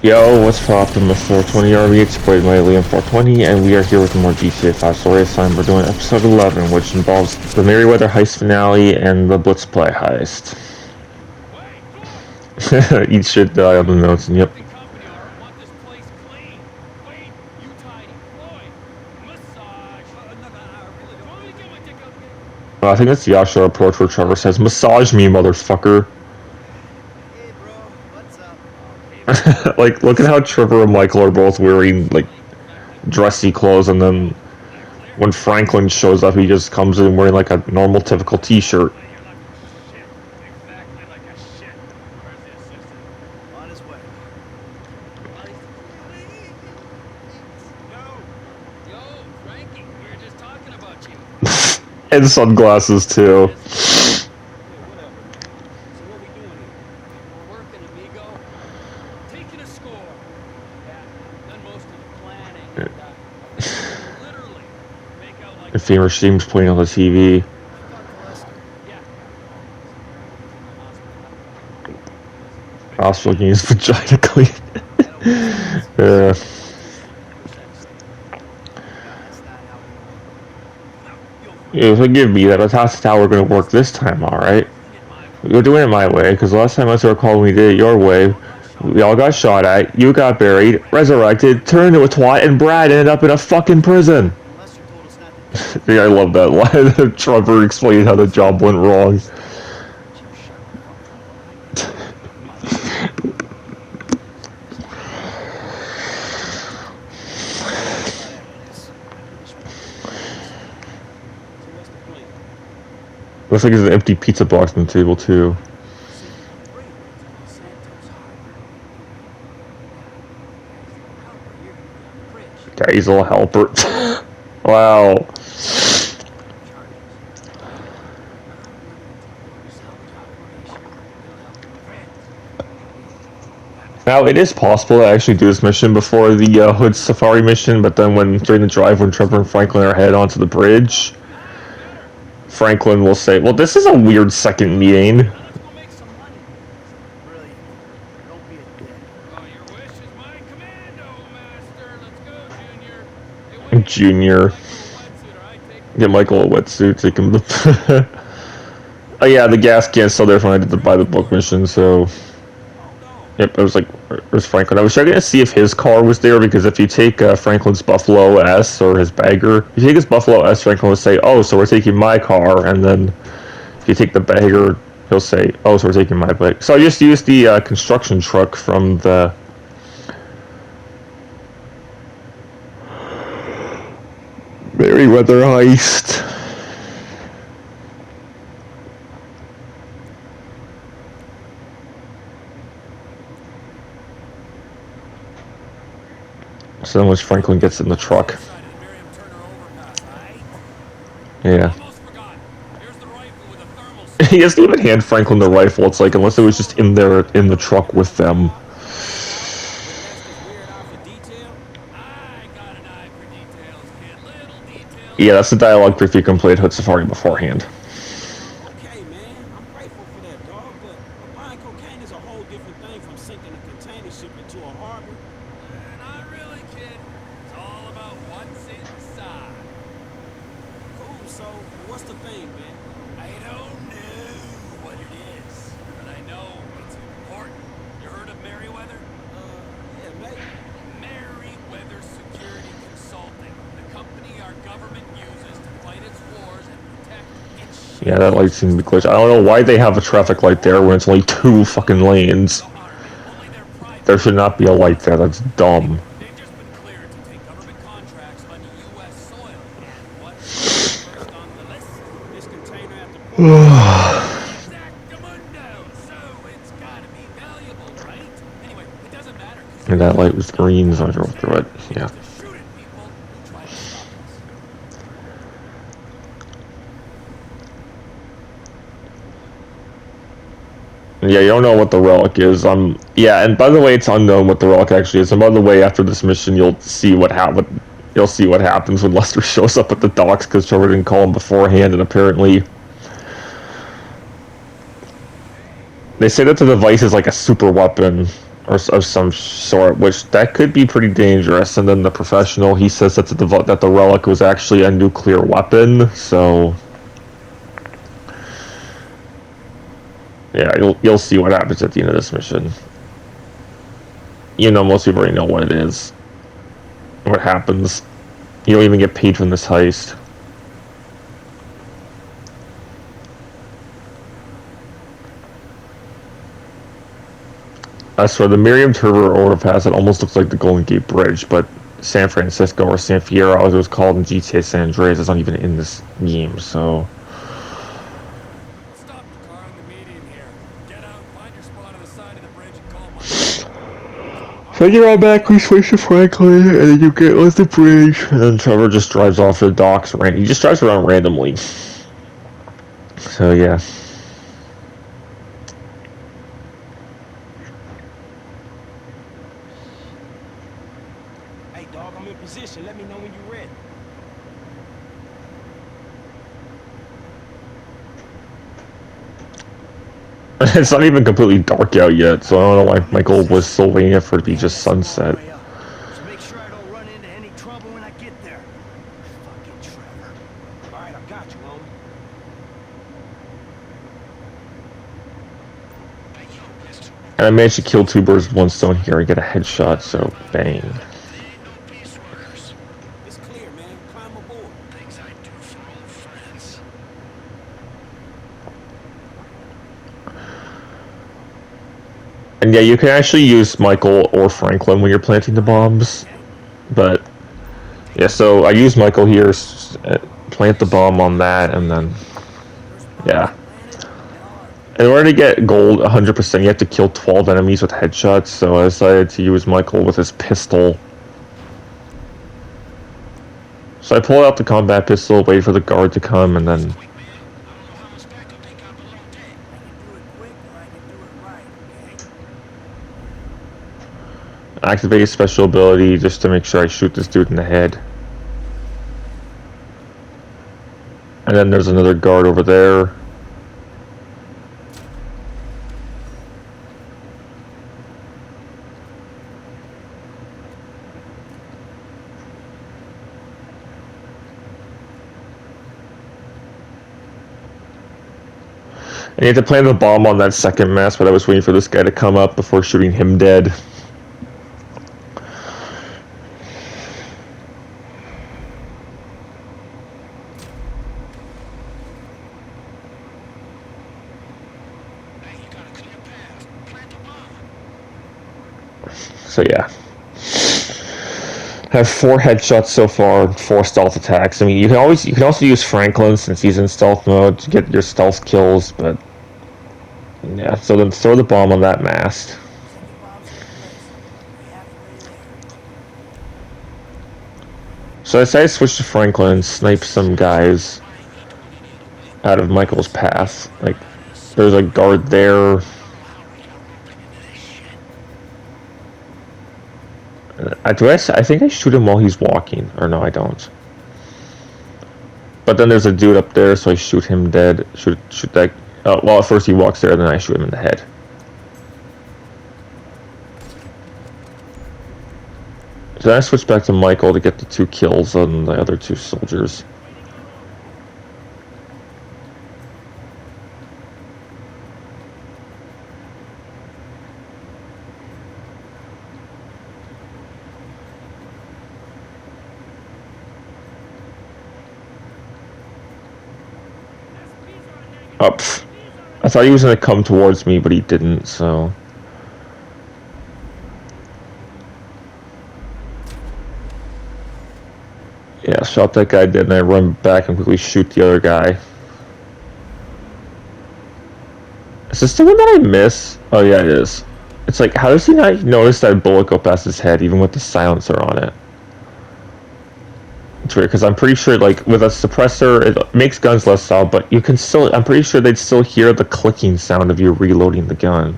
Yo, what's poppin', Mr. 420 RV? It's played my Liam 420, and we are here with more GTA 5 story. This time we're doing episode 11, which involves the Merryweather Heist finale and the Blitz Play Heist. Eat shit die on the notes, and yep. I think that's the Yasha approach where Trevor says, "Massage me, motherfucker." Hey bro, what's up? Like, look at how Trevor and Michael are both wearing, like, dressy clothes, and then when Franklin shows up, he just comes in wearing, like, a normal, typical t-shirt. On his way. Yo, Frankie, we were just talking about you. And sunglasses, too. Whatever. So what we doing here? We're working, amigo. Taking a score. Yeah, done most of the planning. And, literally make out like... The femur stream's playing on the TV. Talk to Lester. Yeah. Hospital getting his vagina clean. Yeah. That's not how we Yeah, forgive me, that's how we're gonna work this time, alright? You're doing it my way, because last time I sort of called we did it your way. We all got shot at, you got buried, resurrected, turned into a twat, and Brad ended up in a fucking prison. Lester told us not to Yeah, I love that line. Trevor explained how the job went wrong. Looks like there's an empty pizza box on the table, too. Diesel helper. Wow. Now, it is possible to actually do this mission before the Hood Safari mission, but then during the drive when Trevor and Franklin are headed onto the bridge, Franklin will say, well, this is a weird second meeting. Really, don't be a dick. Oh, your wish is my commando, master. Let's go, Junior. Hey, wait. Junior. Get Michael a wetsuit, take him the... Oh yeah, the gas can's still there when I did the buy the book mission, so... Yep, it was like, where's Franklin? I was checking to see if his car was there, because if you take Franklin's Buffalo S, or his bagger, if you take his Buffalo S, Franklin will say, oh, so we're taking my car, and then if you take the bagger, he'll say, oh, so we're taking my bike. So I just used the construction truck from the... Merryweather Heist. So then once Franklin gets in the truck. Yeah. He doesn't even hand Franklin the rifle, it's like, unless it was just in there, in the truck with them. Yeah, that's the dialogue if you can play Hood Safari beforehand. Okay, man, I'm grateful for that, dog, but buying cocaine is a whole different thing from sinking a container ship into a harbor. Not really, kid. It's all about what's inside. Cool, so what's the thing, man? I don't know what it is, but I know it's important. You heard of Merryweather? Yeah, maybe. Merryweather Security Consulting, the company our government uses to fight its wars and protect its... Yeah, that light seems to be glitched. I don't know why they have a traffic light there when it's only 2 fucking lanes. There should not be a light there, that's dumb. They've just been cleared to take government contracts on U.S. soil. And what's first on the list? This container at the port. Exactamundo! So it's gotta be valuable, right? Anyway, it doesn't matter. And that light was green, so I drove through it. Yeah. Shoot at people who try to stop us. Yeah, you don't know what the relic is. Yeah, and by the way, it's unknown what the relic actually is. And by the way, after this mission, you'll see what happens when Lester shows up at the docks, because Trevor didn't call him beforehand, and apparently they say that the device is like a super weapon. or of some sort, which that could be pretty dangerous. And then the professional, he says that the relic was actually a nuclear weapon. So yeah, you'll see what happens at the end of this mission. You know, most people already know what it is, what happens. You don't even get paid from this heist. I swear, the Merryweather overpass, it almost looks like the Golden Gate Bridge, but San Francisco or San Fierro, as it was called in GTA San Andreas, is not even in this game, so... Stop the car on the median here. Get out, find your spot on the side of the bridge and call my... So you ride back, we switch to Franklin, and then you get on the bridge, and then Trevor just drives off the docks, he just drives around randomly. So yeah. Hey, dog, I'm in position. Let me know when you're ready. It's not even completely dark out yet, so I don't know why Michael was still waiting for it to be just sunset. So make sure I don't run into any trouble when I get there. Fucking Trevor. All right, I got you, homie. And I managed to kill 2 birds with 1 stone here and get a headshot, so bang. It's clear, man. Climb aboard. Things I do for old friends. And yeah, you can actually use Michael or Franklin when you're planting the bombs. But, yeah, so I use Michael here, plant the bomb on that, and then, yeah. In order to get gold 100%, you have to kill 12 enemies with headshots, so I decided to use Michael with his pistol. So I pulled out the combat pistol, waited for the guard to come, and then... activate a special ability just to make sure I shoot this dude in the head. And then there's another guard over there. And you have to plant the bomb on that second mast, but I was waiting for this guy to come up before shooting him dead. So yeah. I have 4 headshots so far, 4 stealth attacks. I mean, you can also use Franklin since he's in stealth mode to get your stealth kills, but yeah. So then throw the bomb on that mast. So I decided to switch to Franklin and snipe some guys out of Michael's path. Like, there's a guard there. I think I shoot him while he's walking, or no, I don't. But then there's a dude up there, so I shoot him dead. Shoot that. Well, at first he walks there, and then I shoot him in the head. So then I switch back to Michael to get the 2 kills on the other 2 soldiers. Up. I thought he was gonna come towards me, but he didn't, so... yeah, shot that guy dead, and I run back and quickly shoot the other guy. Is this the one that I miss? Oh yeah, it is. It's like, how does he not notice that bullet go past his head, even with the silencer on it? It's weird, because I'm pretty sure, like, with a suppressor, it makes guns less loud, but you can still, I'm pretty sure they'd still hear the clicking sound of you reloading the gun.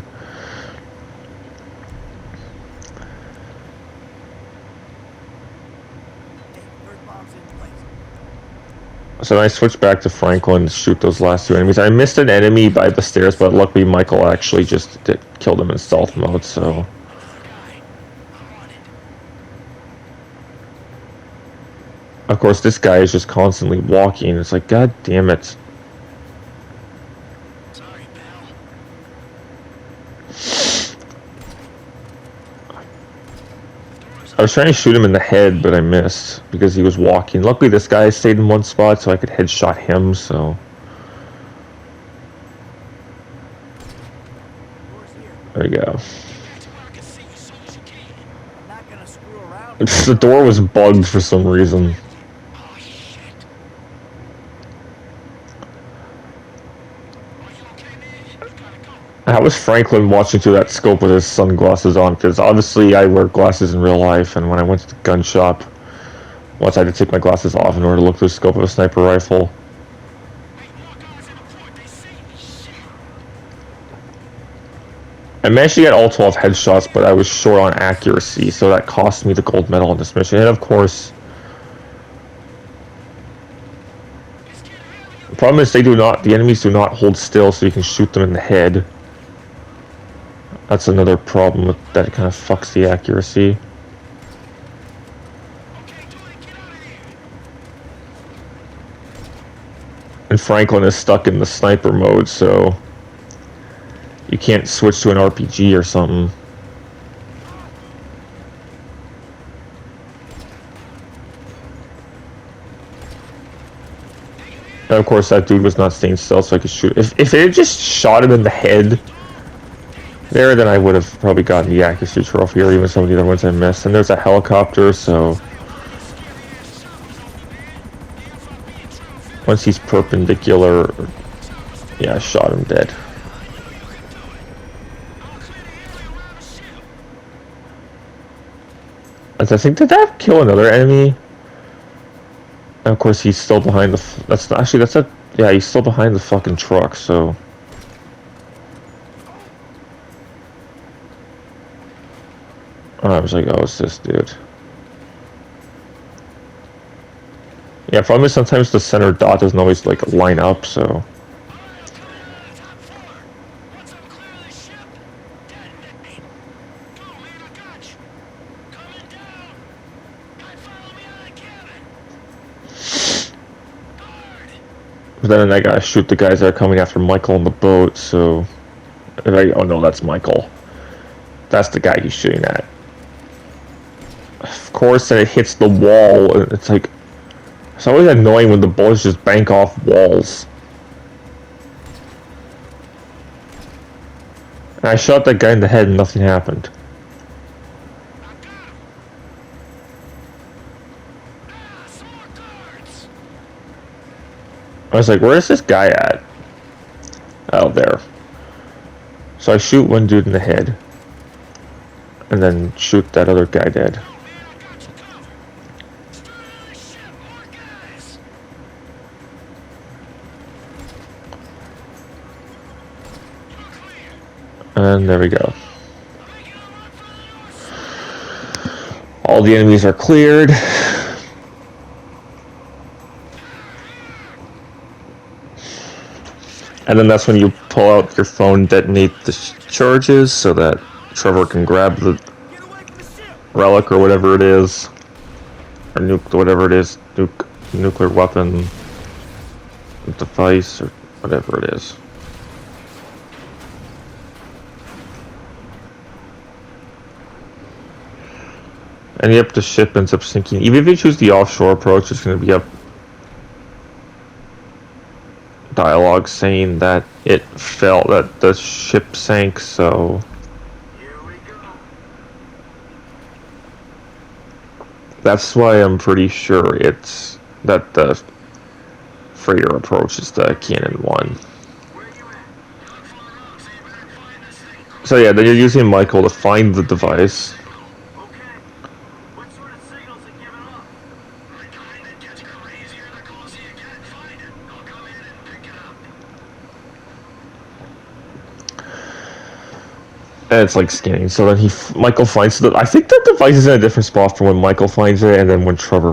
So then I switched back to Franklin to shoot those last 2 enemies. I missed an enemy by the stairs, but luckily Michael actually just killed him in stealth mode, so... Of course, this guy is just constantly walking. It's like, god damn it. Sorry, pal. I was trying to shoot him in the head, but I missed because he was walking. Luckily, this guy stayed in one spot so I could headshot him, so... There you go. I'm not gonna screw around. The door was bugged for some reason. Oh, shit. Are you okay, man? You gotta go. How was Franklin watching through that scope with his sunglasses on? Because obviously I wear glasses in real life, and when I went to the gun shop, once I had to take my glasses off in order to look through the scope of a sniper rifle. Hey, more guys in the port. They see me. Shit. I managed to get all 12 headshots, but I was short on accuracy, so that cost me the gold medal on this mission. And of course, the problem is the enemies do not hold still, so you can shoot them in the head. That's another problem with that. It kind of fucks the accuracy. Okay, do it. Get out of here. And Franklin is stuck in the sniper mode, so you can't switch to an RPG or something. And of course, that dude was not staying still, so I could shoot. If it had just shot him in the head there, then I would have probably gotten the accuracy trophy, or even some of the other ones I missed. And there's a helicopter, so once he's perpendicular, yeah, I shot him dead. I think, did that kill another enemy? And of course, he's still behind the. That's actually, that's a. Yeah, he's still behind the fucking truck, so. Oh, I was like, oh, it's this dude. Yeah, problem is sometimes the center dot doesn't always, like, line up, so. But then I gotta shoot the guys that are coming after Michael on the boat, so... oh no, that's Michael. That's the guy he's shooting at. Of course, then it hits the wall, and it's like... It's always annoying when the bullets just bank off walls. And I shot that guy in the head and nothing happened. I was like, where's this guy at? Oh, there. So I shoot one dude in the head. And then shoot that other guy dead. And there we go. All the enemies are cleared. And then that's when you pull out your phone, detonate the charges so that Trevor can grab the relic or whatever it is. Or whatever it is. Nuclear weapon device or whatever it is. And yep, the ship ends up sinking. Even if you choose the offshore approach, it's going to be a dialogue saying that it fell, that the ship sank, so... Here we go. That's why I'm pretty sure it's that the freighter approach is the Cannon one. Where you at? Look for the road so you better find this thing. So yeah, then you're using Michael to find the device. Okay. What sort of signals are giving off? The kind that gets crazier the closer you get. Find it. I'll come in and pick it up. And it's like scanning. So then Michael finds I think that device is in a different spot from when Michael finds it, and then when Trevor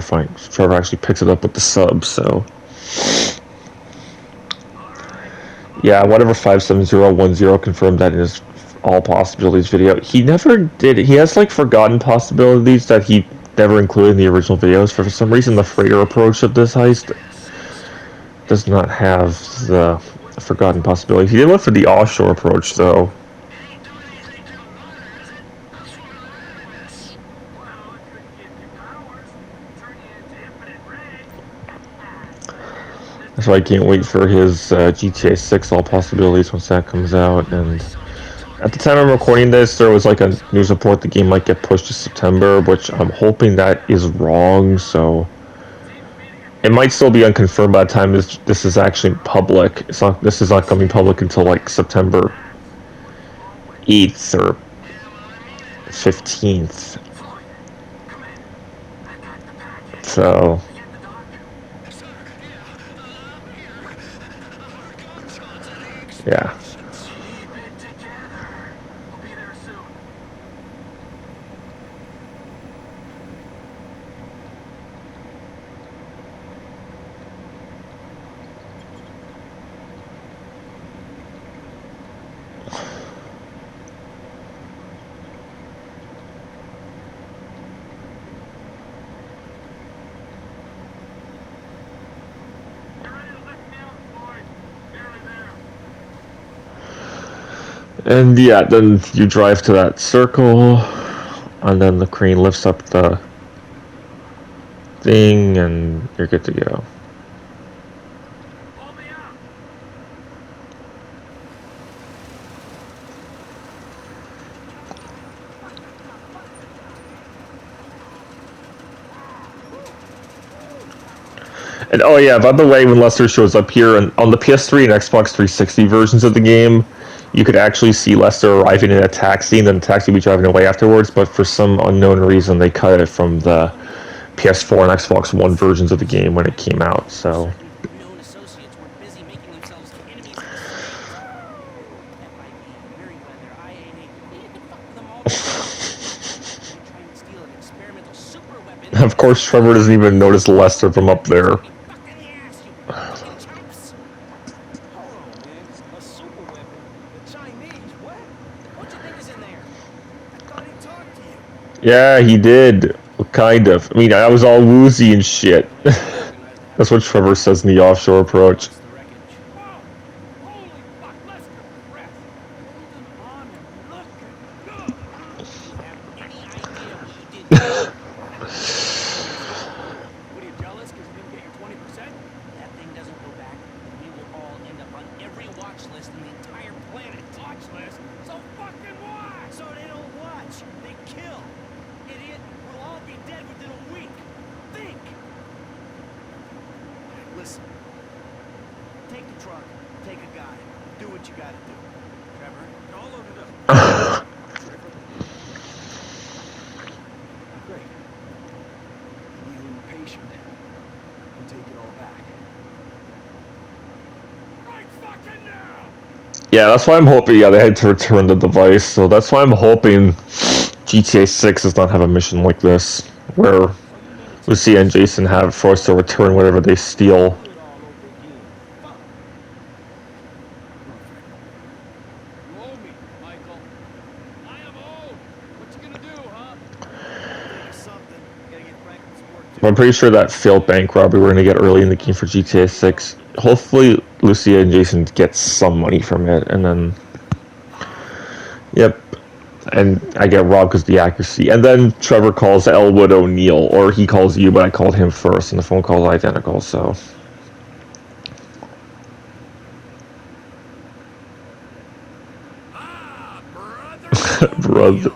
actually picks it up with the sub. So yeah, whatever 57010 confirmed that in his all possibilities video. He never did. He has like forgotten possibilities that he never included in the original videos. For some reason, the freighter approach of this heist does not have the forgotten possibility. He did look for the offshore approach, though. Ain't doing anything to the motor, is it? I'm swimming around in this. Well, it could give you powers, turn you into infinite range. So I can't wait for his GTA 6 all possibilities once that comes out. And at the time I'm recording this, there was like a news report the game might get pushed to September, which I'm hoping that is wrong. So it might still be unconfirmed by the time this is actually public. It's not. This is not coming public until like September 8th or 15th. So yeah. Keep it together. We'll be there soon. You ready to lift me up, Floyd? Nearly there. And yeah, then you drive to that circle, and then the crane lifts up the thing, and you're good to go. Pull me up. And oh yeah, by the way, when Lester shows up here, and on the PS3 and Xbox 360 versions of the game, you could actually see Lester arriving in a taxi, and then the taxi would be driving away afterwards. But for some unknown reason, they cut it from the PS4 and Xbox One versions of the game when it came out. So Known associates were busy making themselves enemies of the state. FIB, Merryweather, IAA, you could fuck with them all. They're trying to steal an experimental super weapon. of course, Trevor doesn't even notice Lester from up there. Fuck in the ass, you fucking chumps. Hold on, man. A super weapon? The Chinese? What? What do you think is in there? I thought he talked to you. Yeah, he did. Kind of. I mean, I was all woozy and shit. That's what Trevor says in the offshore approach. The wreckage. Whoa! Holy fuck, Lester! Rest! Holding on and looking. Do you have any idea what you did there? What are you, jealous because you didn't get your 20%? That thing doesn't go back, and we will all end up on every watch list in the entire planet. Watch list? So fucking what? So they don't watch. They kill. Idiot. We'll all be dead within a week. Think. Listen. Take the truck. Take a guy. Do what you gotta do. Trevor, all over the... Trevor. Great. You impatient. And take it all back. Right fucking now! Yeah, that's why I'm hoping. Yeah, they had to return the device, so that's why I'm hoping GTA 6 does not have a mission like this, where Lucy and Jason have forced to return whatever they steal. Do it all over again. Fuck. You owe me, Michael. I am owed. What you gonna do, huh? Think of something. Gotta get Franklin's work too. But I'm pretty sure that failed bank robbery we're gonna get early in the game for GTA 6. Hopefully, Lucia and Jason get some money from it, and then, yep, and I get robbed because of the accuracy. And then Trevor calls Elwood O'Neill, or he calls you, but I called him first, and the phone call is identical. So, Ah, brother. brother,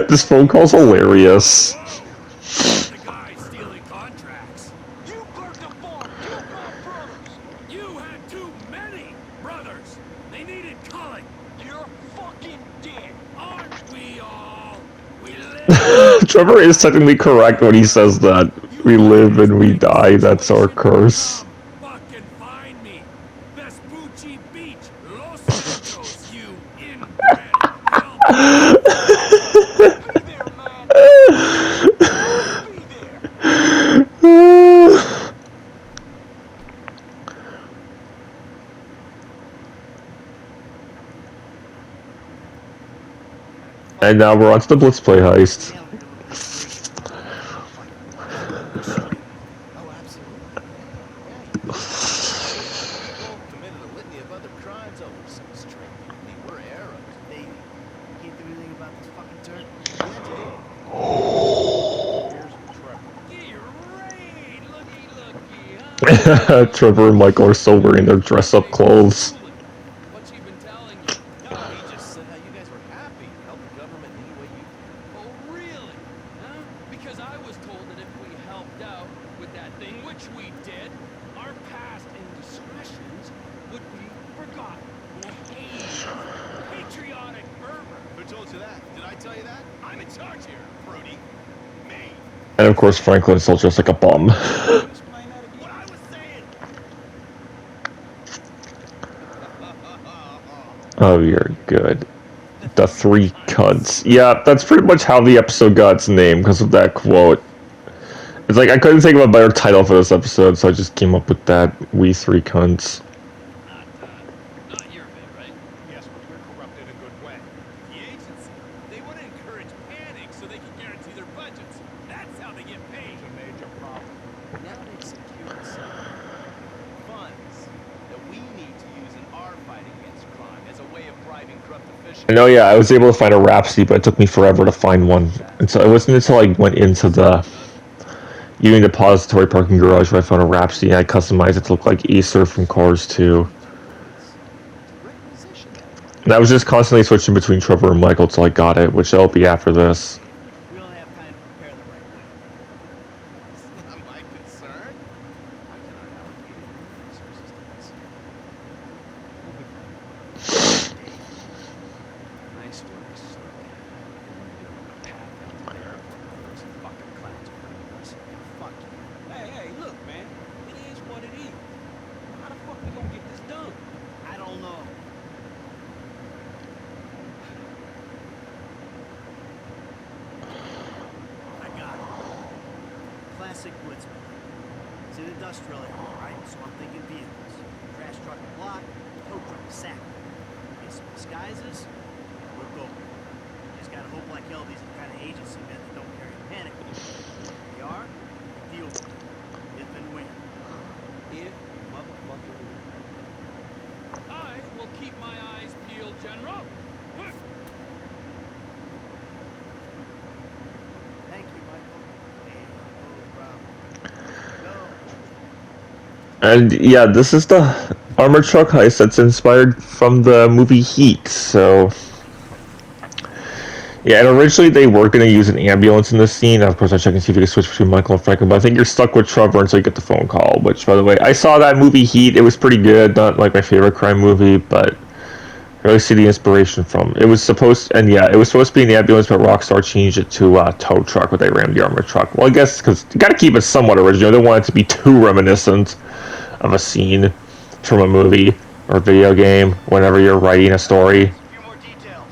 this phone call's hilarious. The guy stealing contracts. You burnt the farm. Killed my brothers. You had too many brothers. They needed culling. You're fucking dead. Aren't we all? We live. Trevor is technically correct when he says that we live and we die. That's our curse. Fucking find me. Vespucci Beach, Los Santos, you inbred. Help. Be there, man. Be there. And now we're on to the Blitz Play heist. Trevor and Michael are still wearing their dress-up clothes. What's he been telling you? No, he just said how you guys were happy to help the government any way you could. Oh, really? Huh? Because I was told that if we helped out with that thing, which we did, our past indiscretions would be forgotten. Hey, patriotic fervor. Who told you that? Did I tell you that? I'm in charge here, Brody. Me. And of course, Franklin's still just like a bum. Explain that again. What I was saying. Oh, you're good. The three cunts. Yeah, that's pretty much how the episode got its name, because of that quote. It's like, I couldn't think of a better title for this episode, so I just came up with that. We three cunts. Not your bit, right? Yes, but we're corrupted in a good way. The agency, they want to encourage panic so they can guarantee their budgets. That's how they get paid. It's a major problem. Now they've secured some funds that we need to use in our fight against crime as a way of bribing corrupt officials. And oh yeah, I was able to find a Rhapsody, but it took me forever to find one. And so it wasn't until I went into the Union Depository parking garage where I found a Rhapsody, and I customized it to look like Acer from Cars 2. And I was just constantly switching between Trevor and Michael till I got it, which will be after this. We don't have time to prepare the right way. It's not my concern. I cannot allocate any resources to this. Nice work, sir. Pat down there for those fucking clowns bringing us. Fuck you. Hey, look, man. It is what it is. How the fuck we gonna get this done? I don't know. I got it. Classic Blitzman. It's an industrial area, right? So I'm thinking vehicles. Trash truck a block, tow truck a sack. Get some disguises, we're golden. Just gotta hope like hell these are the kind of agency men that don't carry a panic. They are, deal with it. If and when. If motherfucker will. I will keep my eyes peeled, General. Thank you, Michael. Hey, no problem. Go. And yeah, this is the armored truck heist that's inspired from the movie Heat, so... Yeah, and originally they were going to use an ambulance in this scene. Of course, I checked and see if you could switch between Michael and Franklin, but I think you're stuck with Trevor until you get the phone call, which, by the way, I saw that movie Heat. It was pretty good. Not like my favorite crime movie, but I really see the inspiration from it. Was supposed, and yeah, it was supposed to be in the ambulance, but Rockstar changed it to a tow truck, but they rammed the armored truck. Well, I guess because you got to keep it somewhat original. They don't want it to be too reminiscent of a scene from a movie or video game whenever you're writing a story. A few more details.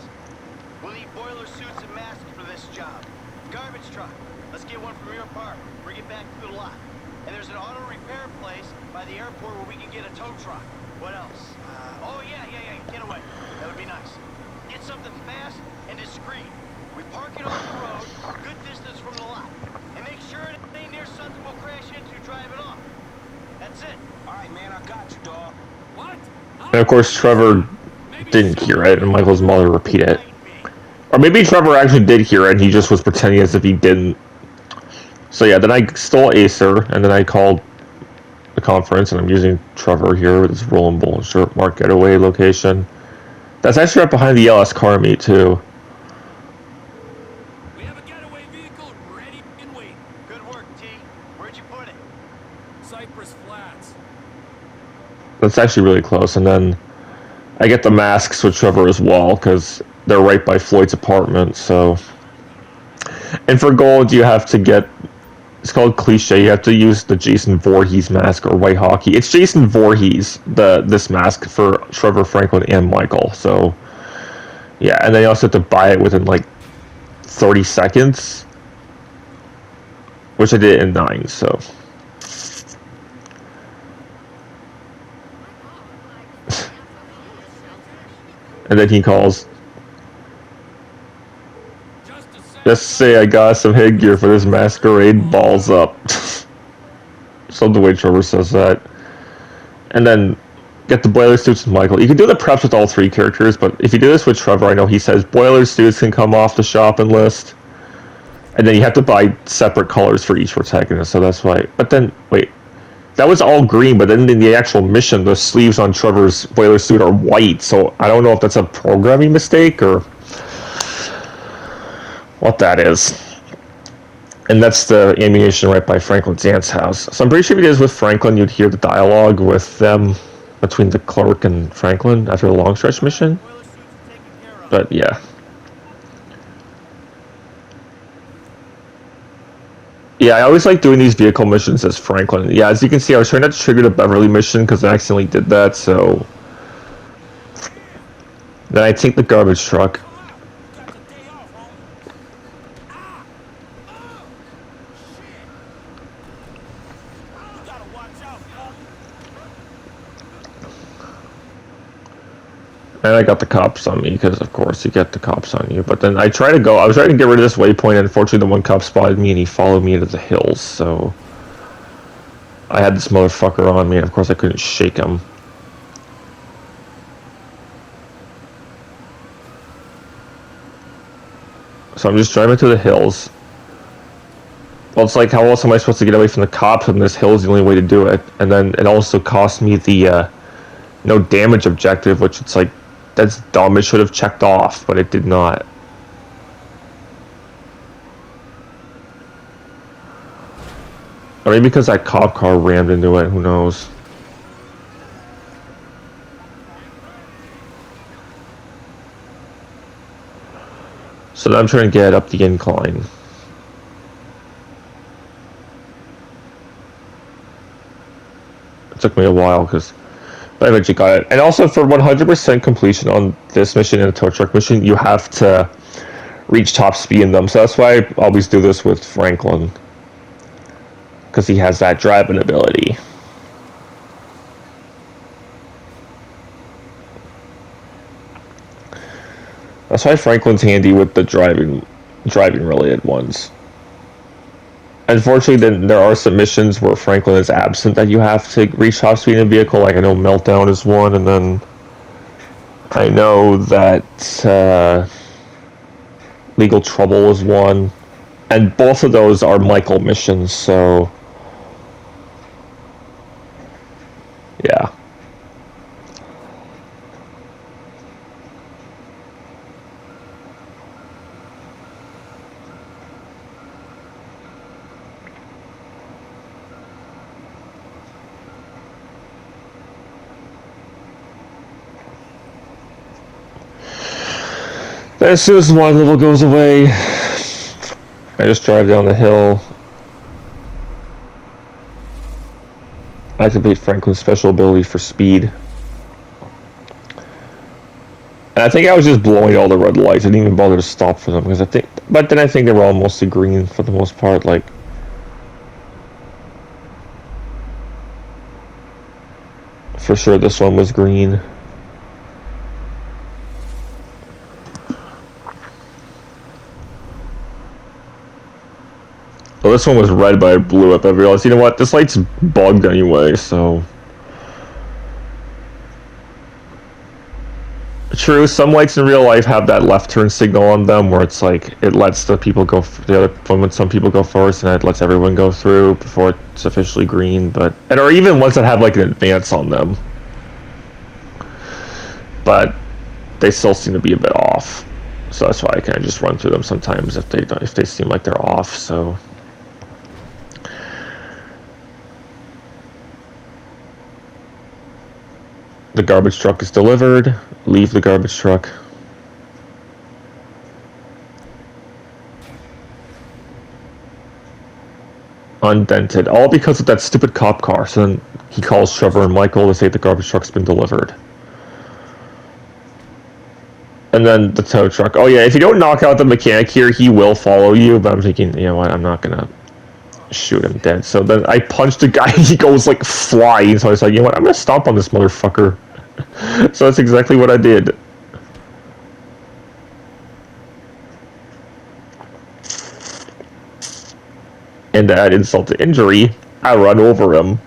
We'll need boiler suits and masks for this job. Garbage truck. Let's get one from your park. Bring it back to the lot. And there's an auto repair place by the airport where we can get a tow truck. What else? Oh yeah. Get away. That would be nice. Get something fast and discreet. We park it on the road, a good distance from the lot. And make sure it ain't near something we'll crash into driving off. That's it. All right, man, I got you, dog. What? And of course, Trevor didn't hear it, and Michael's mother repeated it. Or maybe Trevor actually did hear it, and he just was pretending as if he didn't. So yeah, then I stole Acer, and then I called the conference, and I'm using Trevor here with his rolling bull shirt mark getaway location. That's actually right behind the LS car meet, too. We have a getaway vehicle ready and waiting. Good work, T. Where'd you put it? Cypress Flats. That's actually really close, and then I get the masks with Trevor as well, because they're right by Floyd's apartment, so... And for gold, you have to get... It's called Cliche. You have to use the Jason Voorhees mask or White Hockey. It's Jason Voorhees, this mask for Trevor Franklin and Michael. So, yeah, and then you also have to buy it within like 30 seconds, which I did in 9. So, and then he calls. Just say I got some headgear for this masquerade. Balls up. So the way Trevor says that. And then get the boiler suits with Michael. You can do the preps with all 3 characters, but if you do this with Trevor, I know he says boiler suits can come off the shopping list. And then you have to buy separate colors for each protagonist, so that's why. But then, wait. that was all green, but then in the actual mission, the sleeves on Trevor's boiler suit are white. So I don't know if that's a programming mistake or what that is. And that's the ammunition right by Franklin's aunt's house. So I'm pretty sure if it is with Franklin, you'd hear the dialogue with them between the clerk and Franklin after the long stretch mission. Boiler suits are taken care of. But yeah. Yeah, I always like doing these vehicle missions as Franklin. Yeah, as you can see, I was trying not to trigger the Beverly mission because I accidentally did that, so... Then I take the garbage truck. You got the day off, homie. Ah! Oh! Shit! You gotta watch out, homie. And I got the cops on me, because of course you get the cops on you. But then I was trying to get rid of this waypoint, and unfortunately the one cop spotted me and he followed me into the hills, so... I had this motherfucker on me, and of course I couldn't shake him. So I'm just driving through the hills. Well, it's like, how else am I supposed to get away from the cops when this hill is the only way to do it? And then it also cost me the no damage objective, which it's like, that's dumb. It should have checked off, but it did not. Or maybe because that cop car rammed into it, who knows. So now I'm trying to get up the incline. It took me a while, but I eventually got it. And also for 100% completion on this mission and the tow truck mission, you have to reach top speed in them. So that's why I always do this with Franklin. Because he has that driving ability. That's why Franklin's handy with the driving related ones. Unfortunately, then there are some missions where Franklin is absent that you have to reach top speed in a vehicle. Like I know Meltdown is one, and then I know that Legal Trouble is one, and both of those are Michael missions. So yeah. As soon as one level goes away, I just drive down the hill. I activate Franklin's special ability for speed. And I think I was just blowing all the red lights. I didn't even bother to stop for them because but then I think they were all mostly green for the most part. Like, for sure this one was green. Well, this one was red, but I blew up. I realized, you know what, this light's bugged anyway, so... True, some lights in real life have that left turn signal on them where it's like, it lets the people go, when some people go first, and it lets everyone go through before it's officially green, or even ones that have like an advance on them. But they still seem to be a bit off. So that's why I kind of just run through them sometimes if they seem like they're off, so... The garbage truck is delivered. Leave the garbage truck. Undented. All because of that stupid cop car. So then he calls Trevor and Michael to say the garbage truck's been delivered. And then the tow truck. Oh yeah, if you don't knock out the mechanic here, he will follow you. But I'm thinking, you know what, I'm not gonna shoot him dead. So then I punch the guy, he goes like flying. So I was like, you know what, I'm gonna stomp on this motherfucker. So that's exactly what I did. And to add insult to injury, I run over him.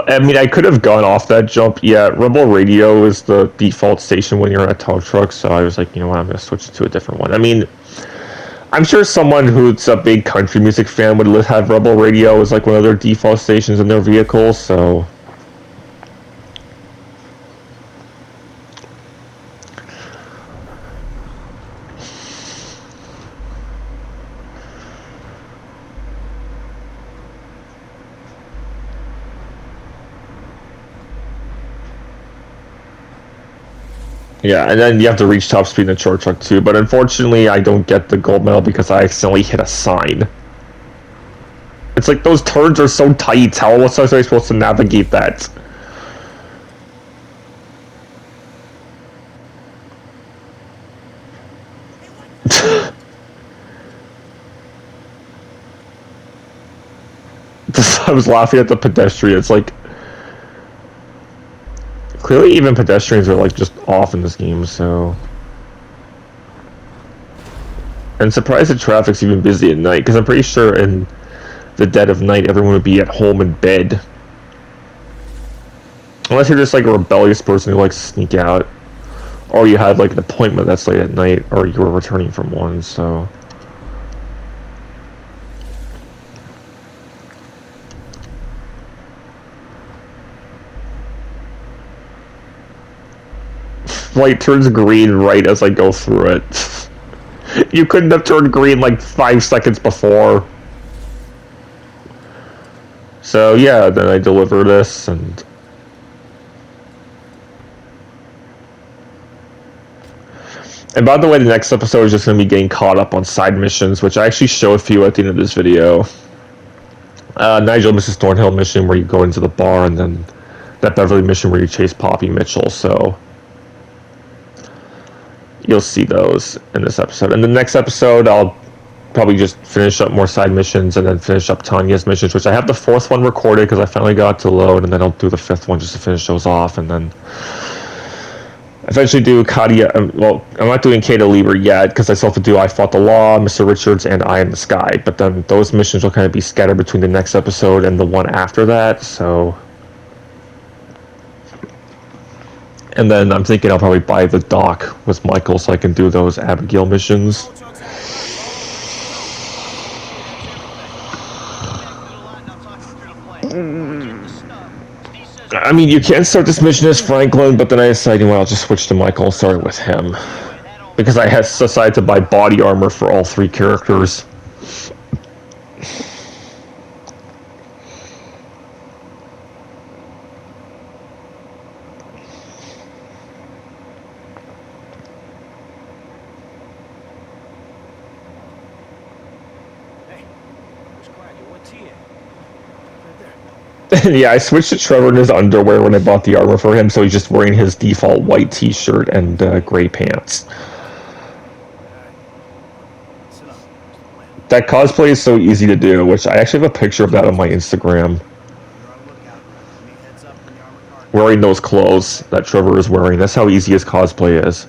I mean, I could have gone off that jump. Yeah, Rebel Radio is the default station when you're in a tow truck, so I was like, you know what, I'm going to switch to a different one. I mean, I'm sure someone who's a big country music fan would have Rebel Radio as like one of their default stations in their vehicles, so... Yeah, and then you have to reach top speed in the short truck too, but unfortunately I don't get the gold medal because I accidentally hit a sign. It's like those turns are so tight, how was I supposed to navigate that? I was laughing at the pedestrian, it's like... Clearly even pedestrians are like just off in this game, so... And surprised the traffic's even busy at night, because I'm pretty sure in the dead of night everyone would be at home in bed. Unless you're just like a rebellious person who likes to sneak out. Or you had like an appointment that's late at night, or you were returning from one, so... Light turns green right as I go through it. You couldn't have turned green like 5 seconds before. So yeah, then I deliver this and... And by the way, the next episode is just going to be getting caught up on side missions, which I actually show a few at the end of this video. Nigel Mrs. Thornhill mission where you go into the bar, and then that Beverly mission where you chase Poppy Mitchell, so... You'll see those in this episode. In the next episode, I'll probably just finish up more side missions and then finish up Tanya's missions, which I have the 4th one recorded because I finally got to load, and then I'll do the 5th one just to finish those off, and then eventually do Katia. Well, I'm not doing Kata Lieber yet because I still have to do I Fought the Law, Mr. Richards, and Eye in the Sky, but then those missions will kind of be scattered between the next episode and the one after that, so... And then I'm thinking I'll probably buy the dock with Michael so I can do those Abigail missions. I mean, you can start this mission as Franklin, but then I decided, well, I'll just switch to Michael and start with him. Because I had decided to buy body armor for all 3 characters. Yeah, I switched to Trevor in his underwear when I bought the armor for him, so he's just wearing his default white t-shirt and gray pants. That cosplay is so easy to do, which I actually have a picture of that on my Instagram. Wearing those clothes that Trevor is wearing. That's how easy his cosplay is.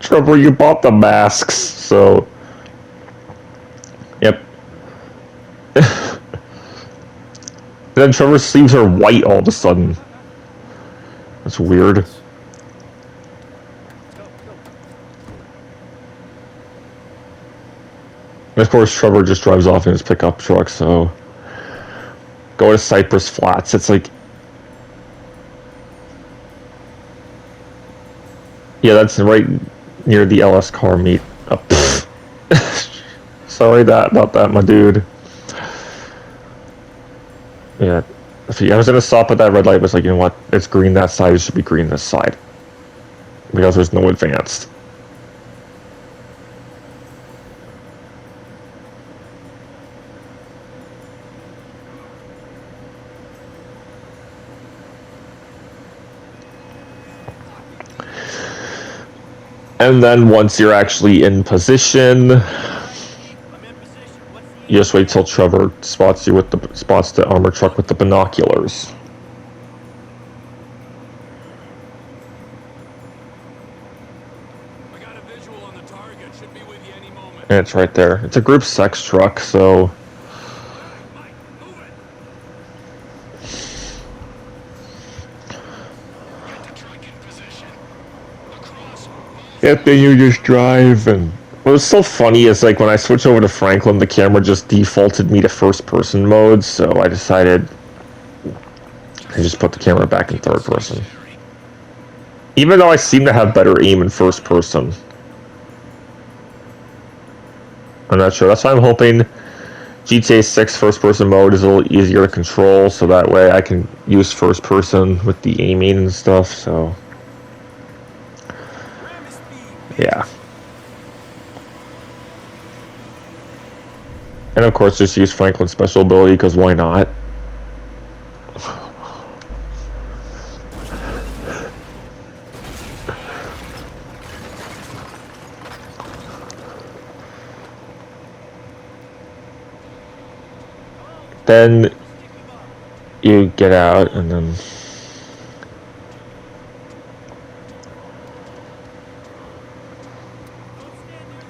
Trevor, you bought the masks, so... Yep. Then Trevor's sleeves are white all of a sudden. That's weird. And of course, Trevor just drives off in his pickup truck, so... Go to Cypress Flats, it's like... Yeah, that's right near the LS car meet. Sorry about that, my dude. Yeah. I was gonna stop at that red light, but it's like, you know what? It's green that side, it should be green this side. Because there's no advanced. And then once you're actually in position, you just wait till Trevor spots the armor truck with the binoculars. I got a visual on the target. Should be with you any moment. And it's right there. It's a group sex truck, so Mike, move it. Get the truck in position. Across. yeah, then you just drive. And what was so funny is like when I switched over to Franklin, the camera just defaulted me to first person mode, so I decided I just put the camera back in third person. Even though I seem to have better aim in first person. I'm not sure. That's why I'm hoping GTA 6 first person mode is a little easier to control, so that way I can use first person with the aiming and stuff, so yeah. And of course just use Franklin's special ability, because why not? Then you get out, and then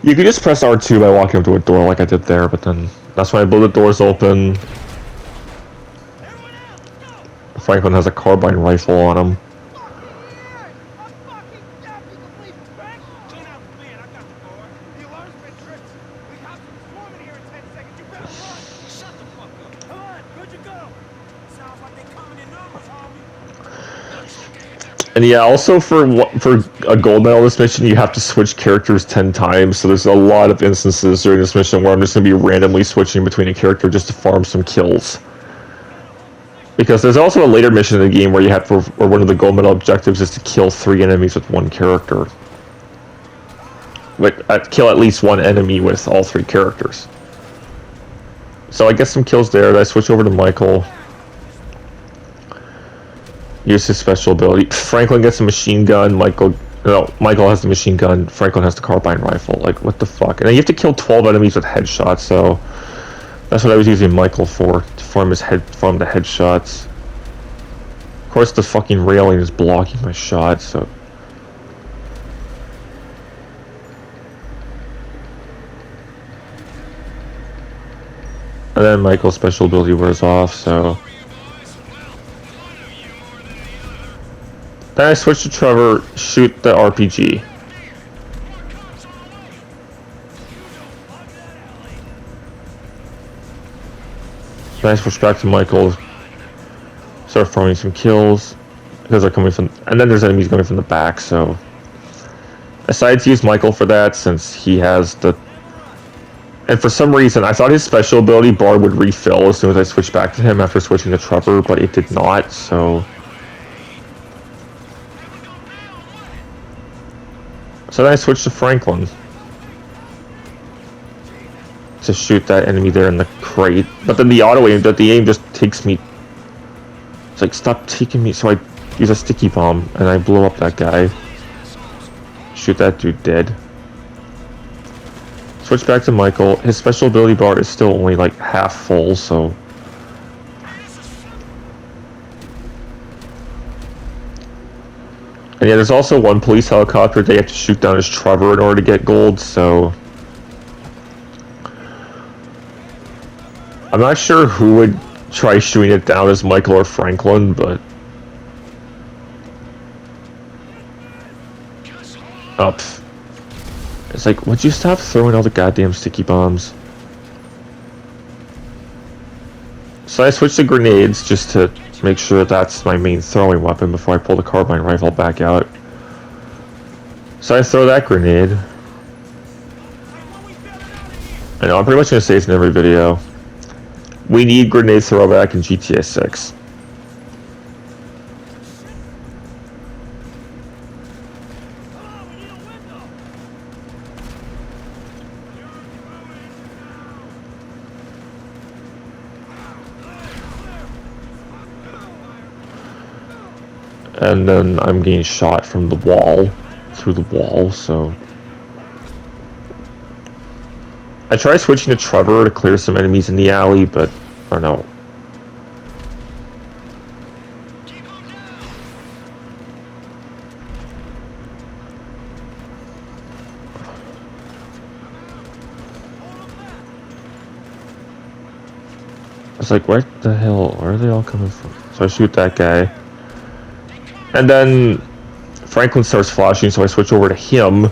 you can just press R2 by walking up to a door like I did there, but then that's when I blew the doors open. Franklin has a carbine rifle on him. And yeah, also for a gold medal this mission, you have to switch characters 10 times, so there's a lot of instances during this mission where I'm just going to be randomly switching between a character just to farm some kills. Because there's also a later mission in the game where you have to, where one of the gold medal objectives is to kill 3 enemies with 1 character. Like, kill at least 1 enemy with all 3 characters. So I get some kills there, then I switch over to Michael. Use his special ability. Franklin gets a machine gun, Michael has the machine gun, Franklin has the carbine rifle. Like, what the fuck? And then you have to kill 12 enemies with headshots, so that's what I was using Michael for, to farm the headshots. Of course the fucking railing is blocking my shot, so and then Michael's special ability wears off, so then I switch to Trevor, shoot the RPG. Then I switch back to Michael, start farming some kills, because they're coming from, and then there's enemies coming from the back, so I decided to use Michael for that, since he has the, and for some reason, I thought his special ability bar would refill as soon as I switched back to him after switching to Trevor, but it did not, so then I switched to Franklin to shoot that enemy there in the crate. But then the auto aim, the aim just takes me. It's like, stop taking me. So I use a sticky bomb and I blow up that guy. Shoot that dude dead. Switch back to Michael. His special ability bar is still only like half full, so. And yeah, there's also one police helicopter they have to shoot down as Trevor in order to get gold, so I'm not sure who would try shooting it down as Michael or Franklin, but up. It's like, would you stop throwing all the goddamn sticky bombs? So I switched to grenades just to make sure that's my main throwing weapon before I pull the carbine rifle back out. So I throw that grenade. I know, I'm pretty much gonna say this in every video. We need grenade throwback in GTA 6. And then I'm getting shot from the wall, through the wall, so... I tried switching to Trevor to clear some enemies in the alley, but I don't know. I was like, where the hell, where are they all coming from? So I shoot that guy. And then Franklin starts flashing, so I switch over to him.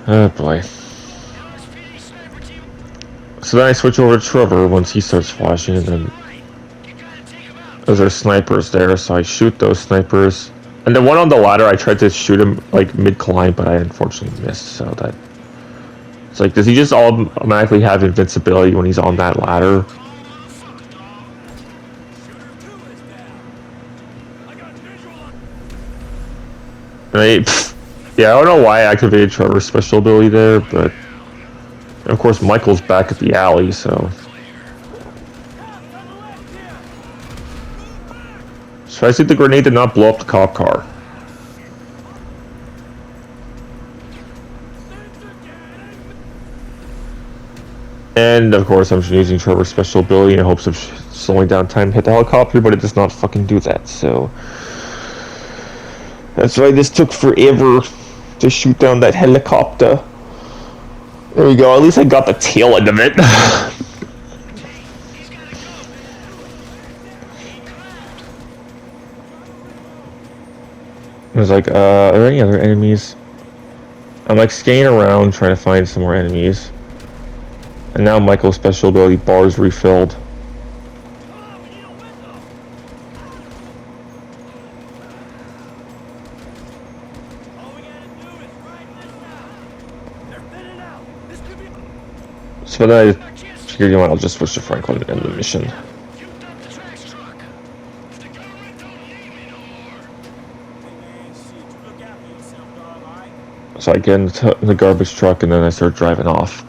Oh boy. So then I switch over to Trevor once he starts flashing, and then those are snipers there, so I shoot those snipers. And the one on the ladder, I tried to shoot him like mid-climb, but I unfortunately missed, so that... It's like, does he just automatically have invincibility when he's on that ladder? Yeah, I don't know why I activated Trevor's special ability there, but... Of course, Michael's back at the alley, so... So I see the grenade did not blow up the cop car. And, of course, I'm using Trevor's special ability in hopes of slowing down time to hit the helicopter, but it does not fucking do that, so... That's why this took forever to shoot down that helicopter. There we go, at least I got the tail end of it. I was like, are there any other enemies? I'm like scanning around trying to find some more enemies. And now Michael's special ability bar is refilled. So then I figured, you know what, I'll just switch to Franklin and end the mission. So I get into the garbage truck and then I start driving off.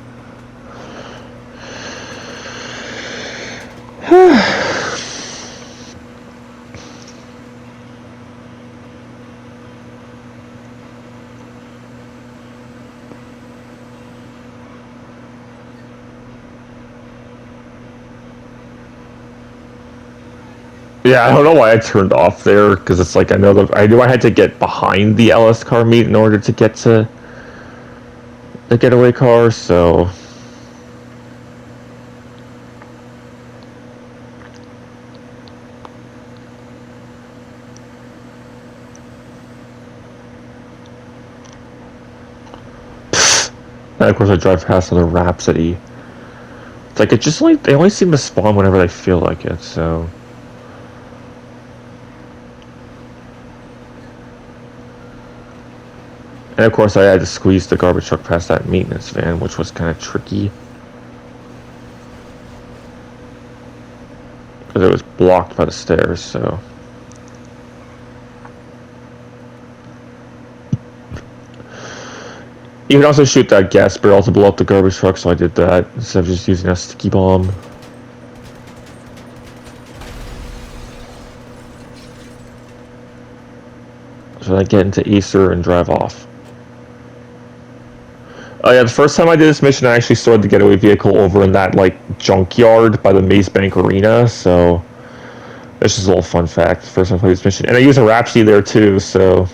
Yeah, I don't know why I turned off there, because it's like I knew I had to get behind the LS car meet in order to get to the getaway car, so... And of course I drive past another Rhapsody. It's like, they only seem to spawn whenever they feel like it, so... And of course I had to squeeze the garbage truck past that maintenance van, which was kind of tricky. Because it was blocked by the stairs, so... You can also shoot that gas barrel to blow up the garbage truck, so I did that, instead of just using a sticky bomb. So I get into Acer and drive off. Oh yeah, the first time I did this mission, I actually stored the getaway vehicle over in that, like, junkyard by the Maze Bank Arena, so... That's just a little fun fact, first time I played this mission. And I use a Rhapsody there too, so...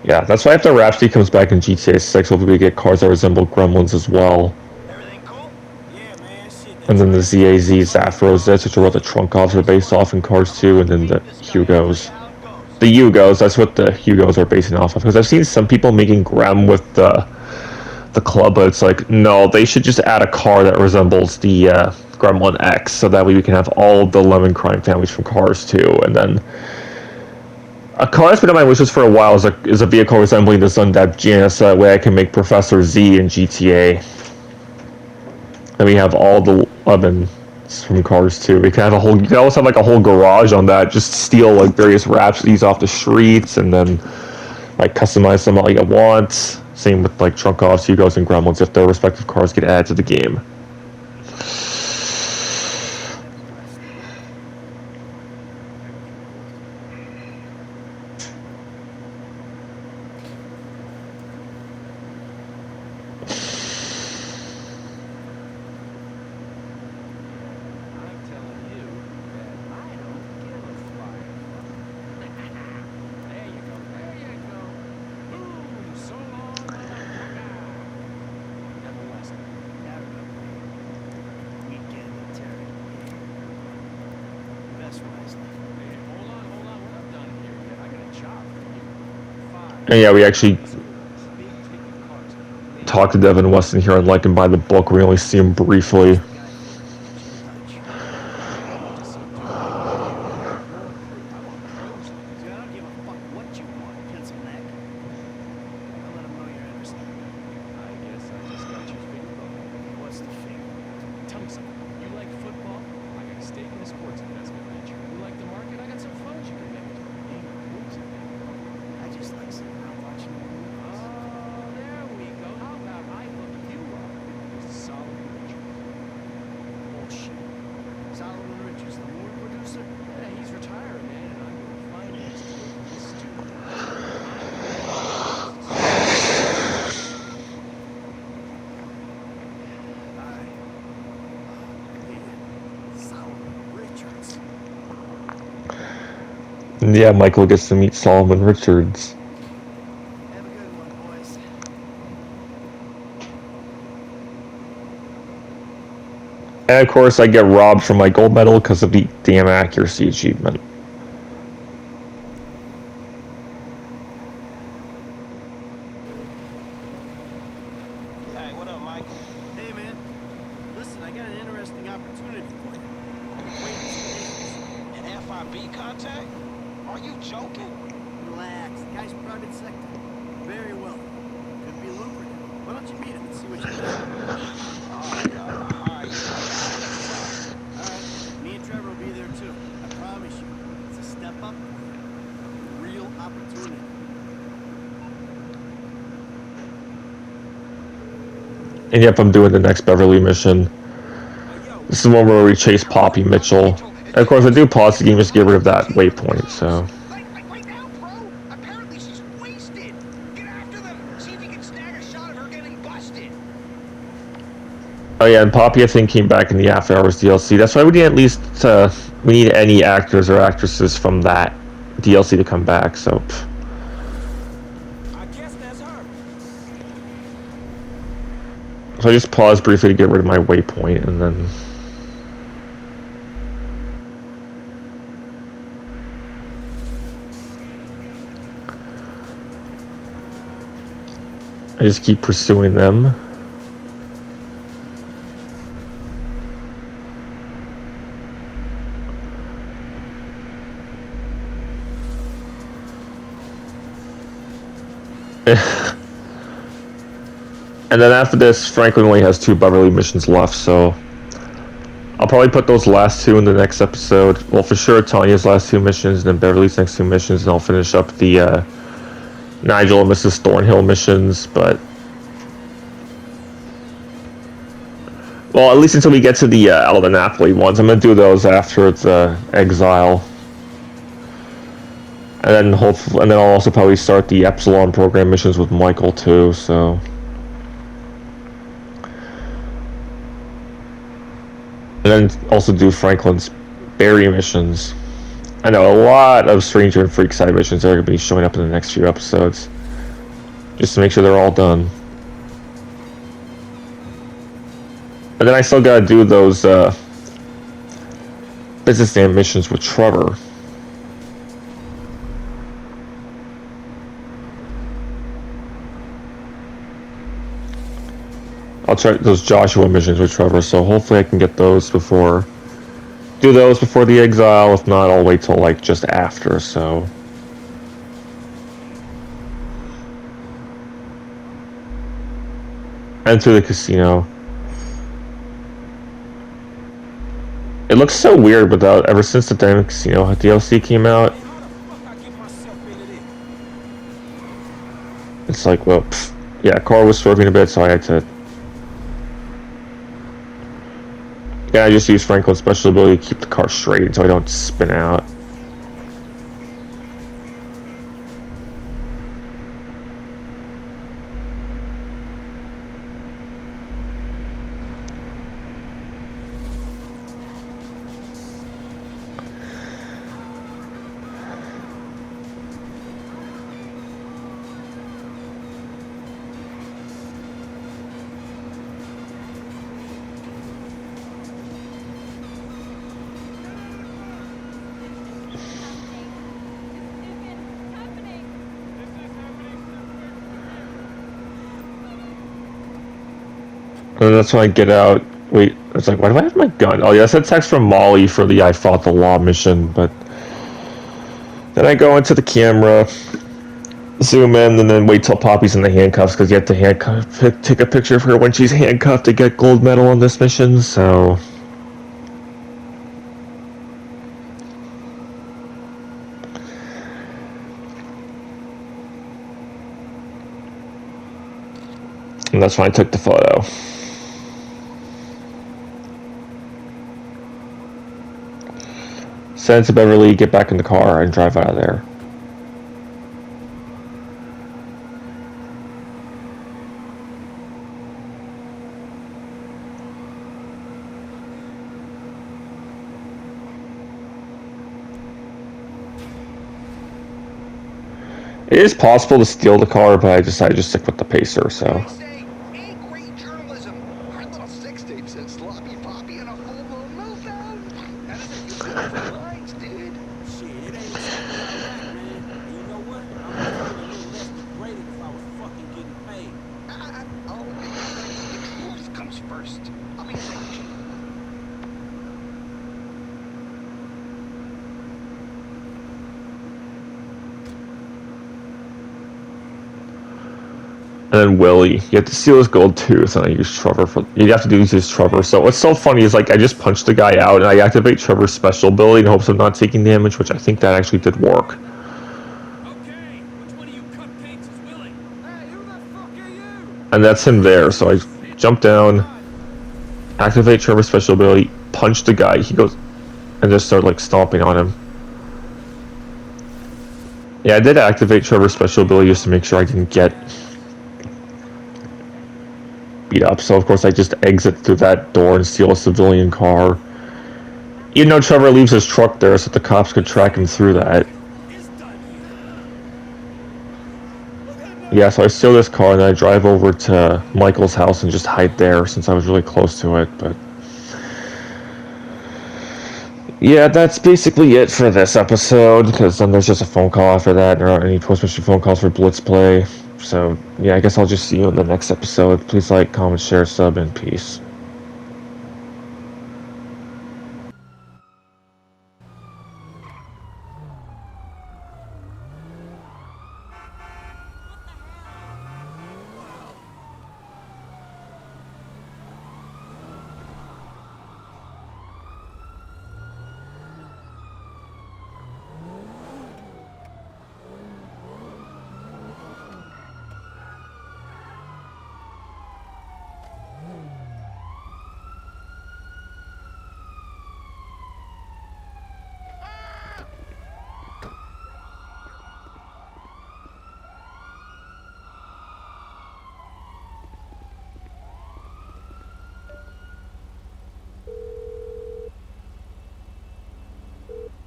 Yeah, that's why if the Rhapsody comes back in GTA 6, hopefully we get cars that resemble Gremlins as well. Everything cool? Yeah, man, shit. And then the ZAZ Zafros, that's which are what the trunk offs are based off in Cars 2, and then the Hugos. the Yugos. That's what the Yugos are basing off of. Because I've seen some people making Grem with the club, but it's like, no, they should just add a car that resembles the Gremlin X, so that way we can have all the Lemon Crime families from Cars 2, and then a car that's been on my wishes for a while is a vehicle resembling the Zundab Janus, so that way I can make Professor Z in GTA. And we have all the Lemons from Cars 2. We can have a whole, you can always have like a whole garage on that, just steal like various Rhapsodies off the streets, and then like customize them all you want. Same with like Trunk-Offs, Hugos, and Gremlins if their respective cars get added to the game. I'm telling you that I don't give a flying fuck. There you go. There you go. Boom. So long, motherfucker. Never was. Weekend in Terry. Best wisely. Hey, hold on. We're not done here yet. I got a job for you. 5. And yeah, we actually talked to Devin Weston here and like him by the book. We only see him briefly. And yeah, Michael gets to meet Solomon Richards. Have a good one, boys. And of course, I get robbed from my gold medal because of the damn accuracy achievement. Hey, what up, Michael? Hey, man. Listen, I got an interesting opportunity for you. An FIB contact? Are you joking? Relax. The guy's private sector. Very well. Could be lucrative. Why don't you meet him and see what you think? Alright. Alright. Me and Trevor will be there too. I promise you. It's a step up. Real opportunity. And yep, I'm doing the next Beverly mission. This is the one where we chase Poppy Mitchell. And of course, I do pause the game just to get rid of that waypoint, so. Wait now, bro! Apparently she's wasted! Get after them! See if you can snag a shot of her getting busted! Oh yeah, and Poppy I think came back in the After Hours DLC. That's why we need at least, we need any actors or actresses from that DLC to come back, so. I guess that's her. So I just pause briefly to get rid of my waypoint, and then. I just keep pursuing them. And then after this, Franklin only has 2 Beverly missions left, so I'll probably put those last 2 in the next episode. Well, for sure, Tanya's last 2 missions, and then Beverly's next 2 missions, and I'll finish up the Nigel and Mrs. Thornhill missions, but... Well, at least until we get to the Alvin Napoli ones. I'm going to do those after the Exile. And then I'll also probably start the Epsilon program missions with Michael too, so... And then also do Franklin's Barry missions. I know a lot of Stranger and Freak side missions are going to be showing up in the next few episodes. Just to make sure they're all done. And then I still got to do those businessman missions with Trevor. I'll try those Joshua missions with Trevor, so hopefully I can get those before... Do those before the exile. If not, I'll wait till, like, just after, so... Enter the casino. It looks so weird without... Ever since the Diamond Casino DLC came out, Man, how the fuck I get myself into this? it's like, well, pfft. Yeah, car was swerving a bit, so I had to... Yeah, I just use Franklin's special ability to keep the car straight so I don't spin out. And that's when I get out. Wait, it's like, why do I have my gun? Oh, yeah, I said text from Molly for the I Fought the Law mission, but... Then I go into the camera, zoom in, and then wait till Poppy's in the handcuffs, because you have to take a picture of her when she's handcuffed to get gold medal on this mission, so... And that's when I took the photo. Send it to Beverly, get back in the car, and drive out of there. It is possible to steal the car, but I decided to stick with the Pacer, so... They say, ain't great journalism. Our little sex tape said sloppy Poppy and a full-blown meltdown. That is a few beautiful lines, dude. Shit, it ain't exactly alright, man. And you know what? I would feel a little less degraded if I was fucking getting paid. The truth comes first. I'll be thinking. And then Willie, you have to steal his gold tooth, and I use Trevor for... You have to use Trevor, so what's so funny is, like, I just punched the guy out, and I activate Trevor's special ability in hopes of not taking damage, which I think that actually did work. Okay, which one of you cupcakes is willing? Hey, who the fuck are you? And that's him there, so I jump down, activate Trevor's special ability, punch the guy, he goes... And just start, like, stomping on him. Yeah, I did activate Trevor's special ability just to make sure I didn't get... beat up, so of course I just exit through that door and steal a civilian car. Even though Trevor leaves his truck there so the cops could track him through that. Yeah, so I steal this car and then I drive over to Michael's house and just hide there since I was really close to it, but... Yeah, that's basically it for this episode, because then there's just a phone call after that, there aren't any post-mission phone calls for Blitz Play. So, yeah, I guess I'll just see you in the next episode. Please like, comment, share, sub, and peace.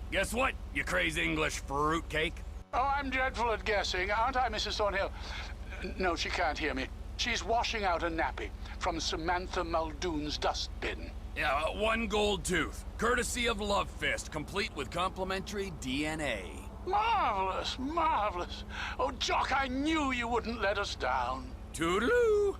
Guess what, you crazy English fruitcake? Oh, I'm dreadful at guessing, aren't I, Mrs. Thornhill? No, she can't hear me. She's washing out a nappy from Samantha Muldoon's dustbin. Yeah, one gold tooth, courtesy of Love Fist, complete with complimentary DNA. Marvelous, marvelous. Oh, Jock, I knew you wouldn't let us down. Toodaloo!